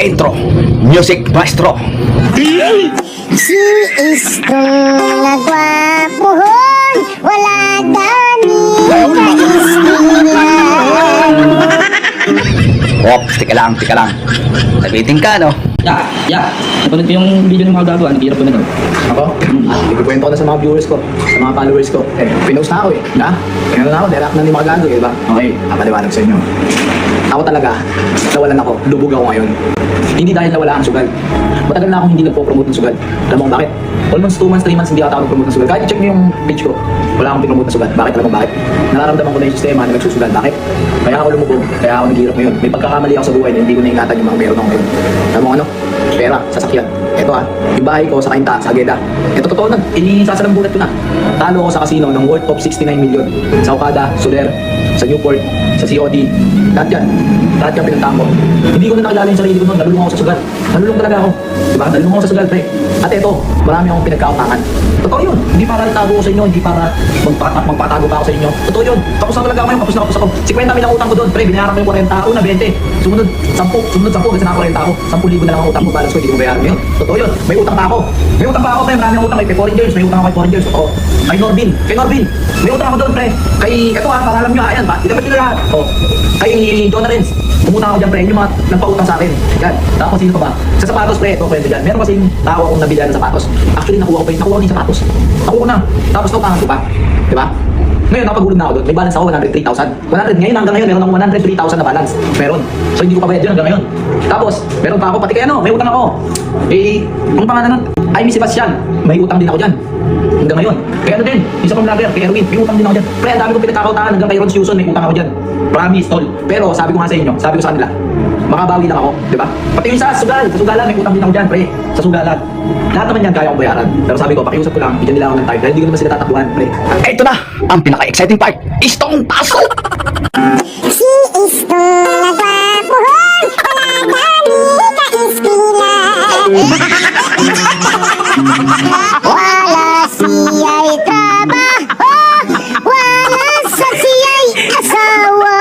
Intro, Music Maestro. Si Istong nagwapuhon, wala gani kaistilan. Tika lang. Nabiting ka, no? Napanood ko yung video ng mga gagawa, naghihirap ko na daw. Ako? Ipikwento ko na sa mga viewers ko, sa mga followers ko. Pinost na ako eh. Pinano na ako, direct na ni mga gago eh, diba? Okay, napaliwanag sa inyo. Ako talaga, nawalan ako, lubog ako ngayon. Hindi dahil nawala ang sugal. Matagal na akong hindi nagpo-promote ng sugal. Alam mo kung bakit? Almost 2 months, 3 months hindi ako nag-promote ng sugal. Kahit i-check niyo yung page ko, wala akong pinomote ng sugal. Bakit? Alam mo bakit? Nararamdaman ko na yung sistema na nagsusugal. Bakit? Kaya ako lumubog, kaya ako naghihirap ngayon. May pagkakamali ako sa buhay na hindi ko naingatan yung mga meron ako ngayon. Alam mo ano? Pera, sasakyan. Ito yung bahay ko sa Kainta, sa Ageda. Ito totoo na, inisasalambulat ko na. Talo ako sa casino ng worth of 69 million. Sa Okada, Soler, sa Newport, sa COD. Lahat yan pinuntahan ko. Hindi ko na nakilala yung sarili ko noon, nalulung ako sa sugal. Nalulung talaga ako. Diba? Nalulung ako sa sugal, pre. At ito, marami akong pinagkautangan. Totoo yun. Hindi para itago ko sa inyo, hindi para magpatago pa ako sa inyo. Totoo yun. Tapos na talaga ako ngayon, kapos na ako. 50 mil ang utang ko doon, pre. Binayaran ko yung 40. Una, 20. Sumunod, 10. Kasi naka 40 ako. 10,000 na lang ang utang ko. Balance ko, hindi ko bayaran ngayon. Totoo yun. May utang pa ako. Pre. Marami akong utang. Kay Foreign Girls. May utang ako kay Foreign Girls. Totoo. Kay Norbin. May utang ako doon, pre. Kay, ito para alam nyo, ayan ba? Itapat nyo na lahat. Kay Jonah Renz. Pumunta ako dyan, pre. Yung mga nagpautang sa akin. Yan. Tapos sino pa ba? Sa sapatos, pre. Ito, kwento dyan. Meron kasing tao akong nabilhan ng sapatos. Actually, nakuha ko yung sapatos. Nakuha ko na. Tapos nautangan ko pa. Diba? Ngayon, nakapagulog na ako doon. May balance ako, 103,000. 100 ngayon, hanggang ngayon, meron akong 103,000 na balance. Meron. So, hindi ko pa bayad yun hanggang ngayon. Tapos, meron pa ako, pati kaya may utang ako. Ang pangalan nun, Amy Sebastian. May utang din ako dyan. Hanggang ngayon. Kaya din, isa pang vlogger, kay Erwin, may utang din ako dyan. Pre, ang dami kong pinagkakautangan hanggang kay Ron Susan, may utang ako dyan. Promise, tol. Pero, sabi ko nga sa inyo, sabi ko sa kanila, makabawi lang ako, di ba? Pati yung sa sugalan, may utang din ako dyan, pre. Sa sugalan. Lahat naman yan kaya akong bayaran. Pero sabi ko, pakiusap ko lang, bigyan nila ako ng time. Dahil hindi ko naman sila tatakbuhan, pre. Ito na, ang pinaka-exciting part. Istong pasok! Si Istong nagwapuhon, wala gani kaistilan. Wala siya'y trabaho, wala sa siya'y asawa.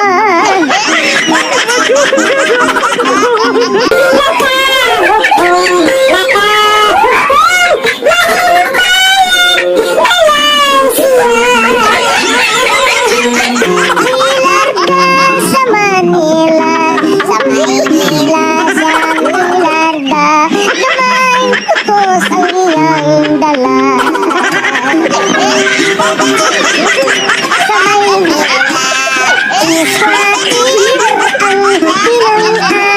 Sa Manila, sa Maynila, sa Milarda, naman tukos ang iyang dala. Sa Maynila, Iswati,